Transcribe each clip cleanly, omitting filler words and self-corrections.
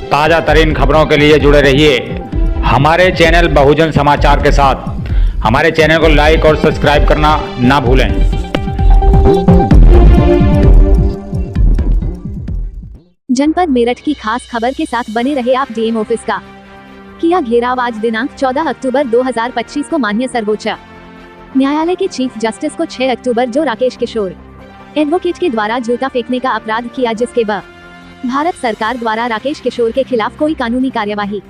ताजा तरीन खबरों के लिए जुड़े रहिए हमारे चैनल बहुजन समाचार के साथ। हमारे चैनल को लाइक और सब्सक्राइब करना ना भूलें। जनपद मेरठ की खास खबर के साथ बने रहे आप। डीएम ऑफिस का किया घेराव। आज दिनांक 14 अक्टूबर 2025 को माननीय सर्वोच्च न्यायालय के चीफ जस्टिस को 6 अक्टूबर जो राकेश किशोर एडवोकेट के द्वारा जूता फेंकने का अपराध किया, जिसके बाद भारत सरकार द्वारा राकेश किशोर के खिलाफ कोई कानूनी कार्यवाही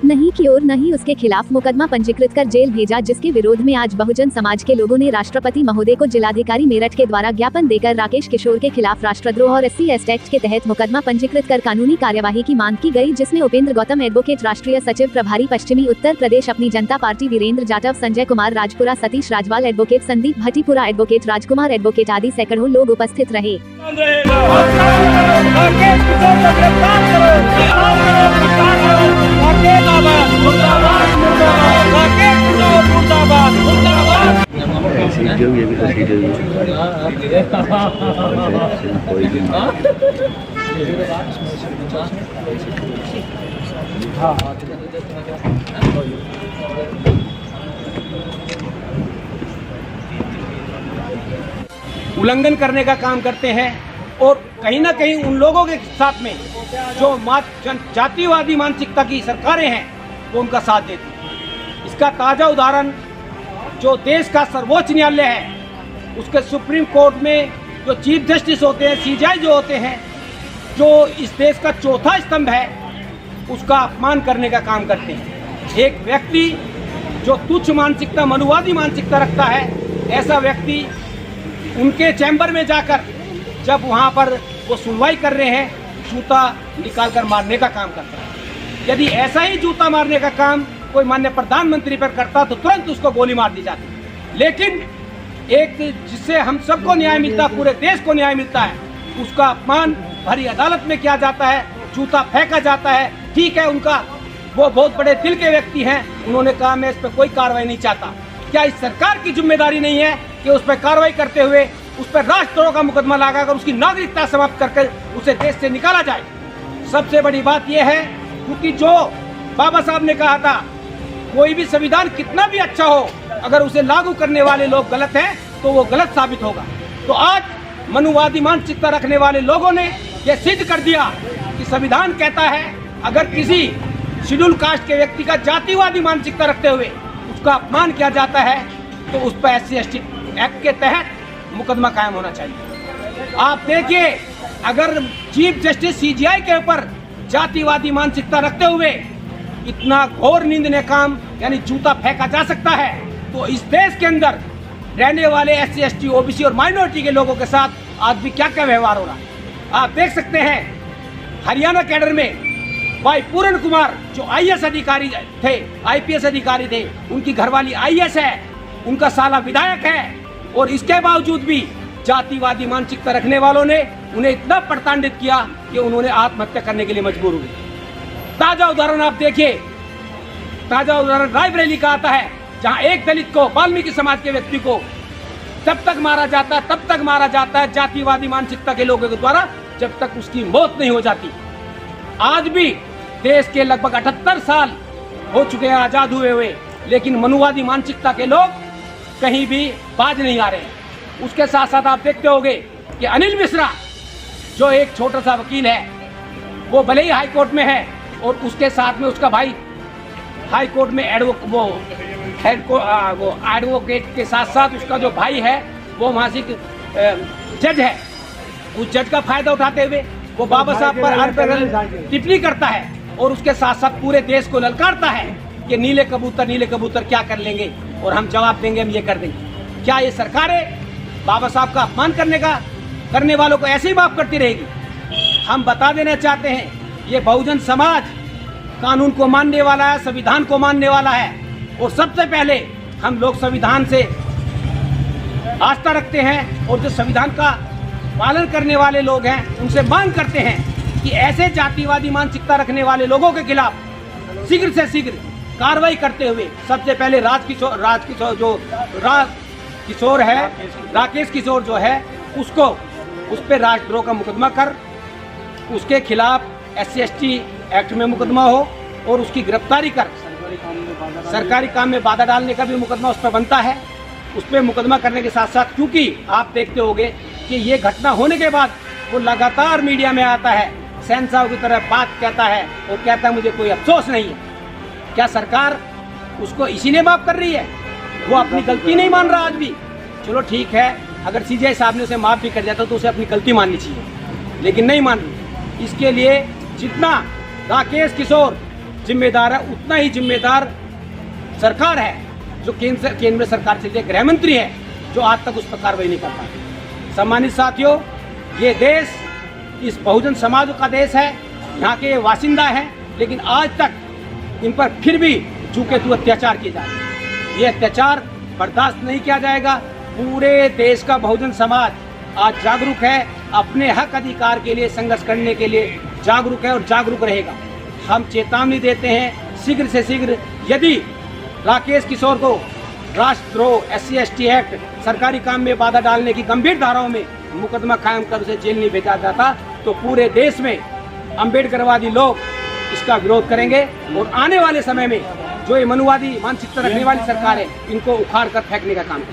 नहीं की और न ही उसके खिलाफ मुकदमा पंजीकृत कर जेल भेजा, जिसके विरोध में आज बहुजन समाज के लोगों ने राष्ट्रपति महोदय को जिलाधिकारी मेरठ के द्वारा ज्ञापन देकर राकेश किशोर के खिलाफ राष्ट्रद्रोह और SC/ST एक्ट के तहत मुकदमा पंजीकृत कर कानूनी कार्यवाही की मांग की गई, जिसमें उपेंद्र गौतम एडवोकेट, राष्ट्रीय सचिव प्रभारी पश्चिमी उत्तर Pradesh Apni Janta party, Virendra Jatav, Sanjay Kumar Rajpura, Satish Rajwal advocate, Sandeep Bhattipura advocate, Rajkumar advocate आदि सैकड़ों लोग उपस्थित रहे। उल्लंघन करने का काम करते हैं और कहीं ना कहीं उन लोगों के साथ में जो जातिवादी मानसिकता की सरकारें हैं वो उनका साथ देती हैं। इसका ताज़ा उदाहरण जो देश का सर्वोच्च न्यायालय है, उसके सुप्रीम कोर्ट में जो चीफ जस्टिस होते हैं, CJI जो होते हैं, जो इस देश का चौथा स्तंभ है, उसका अपमान करने का काम करते हैं। एक व्यक्ति जो तुच्छ मानसिकता, मनुवादी मानसिकता रखता है, ऐसा व्यक्ति उनके चैम्बर में जाकर जब वहाँ पर वो सुनवाई कर रहे हैं, जूता निकालकर मारने का काम करता है। यदि ऐसा ही जूता मारने का काम कोई माननीय प्रधानमंत्री पर करता तो तुरंत उसको गोली मार दी जाती। लेकिन एक जिससे हम सबको न्याय मिलता, पूरे देश को न्याय मिलता है, उसका अपमान भरी अदालत में किया जाता है, जूता फेंका जाता है। ठीक है, उनका वो बहुत बड़े दिल के व्यक्ति हैं, उन्होंने कहा मैं इस पर कोई कार्रवाई नहीं चाहता। क्या इस सरकार की जिम्मेदारी नहीं है कि उस पर कार्रवाई करते हुए उस पर राष्ट्रद्रोह का मुकदमा लगाकर उसकी नागरिकता समाप्त करके उसे देश से निकाला जाए? सबसे बड़ी बात यह है, क्योंकि जो बाबा साहब ने कहा था, कोई भी संविधान कितना भी अच्छा हो, अगर उसे लागू करने वाले लोग गलत हैं तो वो गलत साबित होगा। तो आज मनुवादी मानसिकता रखने वाले लोगों ने यह सिद्ध कर दिया कि संविधान कहता है अगर किसी शेड्यूल कास्ट के व्यक्ति का जातिवादी मानसिकता रखते हुए उसका अपमान किया जाता है तो उस पर SC/ST एक्ट के तहत मुकदमा कायम होना चाहिए। आप देखिए, अगर चीफ जस्टिस CJI के ऊपर जातिवादी मानसिकता रखते हुए इतना घोर निंदनीय काम यानी जूता फेंका जा सकता है, तो इस देश के अंदर रहने वाले SC/ST, OBC और माइनॉरिटी के लोगों के साथ आज भी क्या क्या व्यवहार हो रहा है आप देख सकते हैं। हरियाणा कैडर में भाई पूर्ण कुमार जो IAS अधिकारी थे, IPS अधिकारी थे, उनकी घरवाली IAS है, उनका साला विधायक है, और इसके बावजूद भी जातिवादी मानसिकता रखने वालों ने उन्हें इतना प्रताड़ित किया कि उन्होंने आत्महत्या करने के लिए मजबूर हुए। ताजा उदाहरण आप देखिए, ताजा उदाहरण रायबरेली का आता है, जहां एक दलित को, वाल्मीकि समाज के व्यक्ति को तब तक मारा जाता है जातिवादी मानसिकता के लोगों के द्वारा, जब तक उसकी मौत नहीं हो जाती। आज भी देश के लगभग 78 साल हो चुके हैं आजाद हुए, लेकिन मनुवादी मानसिकता के लोग कहीं भी बाज नहीं आ रहे हैं। उसके साथ साथ आप देखते होंगे कि अनिल मिश्रा जो एक छोटा सा वकील है, वो भले ही हाई कोर्ट में है और उसके साथ में उसका भाई हाई कोर्ट में एडवोकेट के साथ साथ उसका जो भाई है वो मासिक जज है। उस जज का फायदा उठाते हुए वो बाबा साहब पर टिप्पणी करता है और उसके साथ साथ पूरे देश को ललकारता है कि नीले कबूतर क्या कर लेंगे, और हम जवाब देंगे, हम ये कर देंगे। क्या ये सरकारें बाबा साहब का अपमान करने वालों को ऐसे ही माफ करती रहेगी? हम बता देना चाहते हैं, ये बहुजन समाज कानून को मानने वाला है, संविधान को मानने वाला है, और सबसे पहले हम लोग संविधान से आस्था रखते हैं, और जो संविधान का पालन करने वाले लोग हैं उनसे मांग करते हैं कि ऐसे जातिवादी मानसिकता रखने वाले लोगों के खिलाफ शीघ्र से शीघ्र कार्रवाई करते हुए सबसे पहले राकेश किशोर जो है उसको उस पर राष्ट्रद्रोह का मुकदमा कर, उसके खिलाफ SC/ST एक्ट में मुकदमा हो और उसकी गिरफ्तारी कर, सरकारी काम में बाधा डालने का भी मुकदमा उस पर बनता है। उस पर मुकदमा करने के साथ साथ, क्योंकि आप देखते होंगे कि ये घटना होने के बाद वो लगातार मीडिया में आता है, शहंशाह की तरह बात कहता है और कहता है मुझे कोई अफसोस नहीं है। क्या सरकार उसको इसीलिए माफ कर रही है? वो अपनी गलती नहीं मान रहा आज भी। चलो ठीक है, अगर CJ साहब ने उसे माफ भी कर दिया तो उसे अपनी गलती माननी चाहिए, लेकिन नहीं मान रही। इसके लिए जितना राकेश किशोर जिम्मेदार है, उतना ही जिम्मेदार सरकार है, जो केंद्र सरकार से गृह मंत्री है, जो आज तक उस पर कार्रवाई नहीं करता। सम्मानित साथियों, ये देश इस बहुजन समाज का देश है, यहाँ के वासिंदा हैं, लेकिन आज तक इन पर फिर भी झूके तू अत्याचार किए जा रहे हैं। ये अत्याचार बर्दाश्त नहीं किया जाएगा। पूरे देश का बहुजन समाज आज जागरूक है, अपने हक अधिकार के लिए संघर्ष करने के लिए जागरूक है और जागरूक रहेगा। हम चेतावनी देते हैं, शीघ्र से शीघ्र यदि राकेश किशोर को राष्ट्रद्रोह, SC/ST एक्ट, सरकारी काम में बाधा डालने की गंभीर धाराओं में मुकदमा कायम कर उसे जेल नहीं भेजा जाता तो पूरे देश में अम्बेडकरवादी लोग इसका विरोध करेंगे और आने वाले समय में जो ये मनुवादी मानसिकता रखने वाली सरकार है, इनको उखाड़ कर फेंकने का काम करेंगे।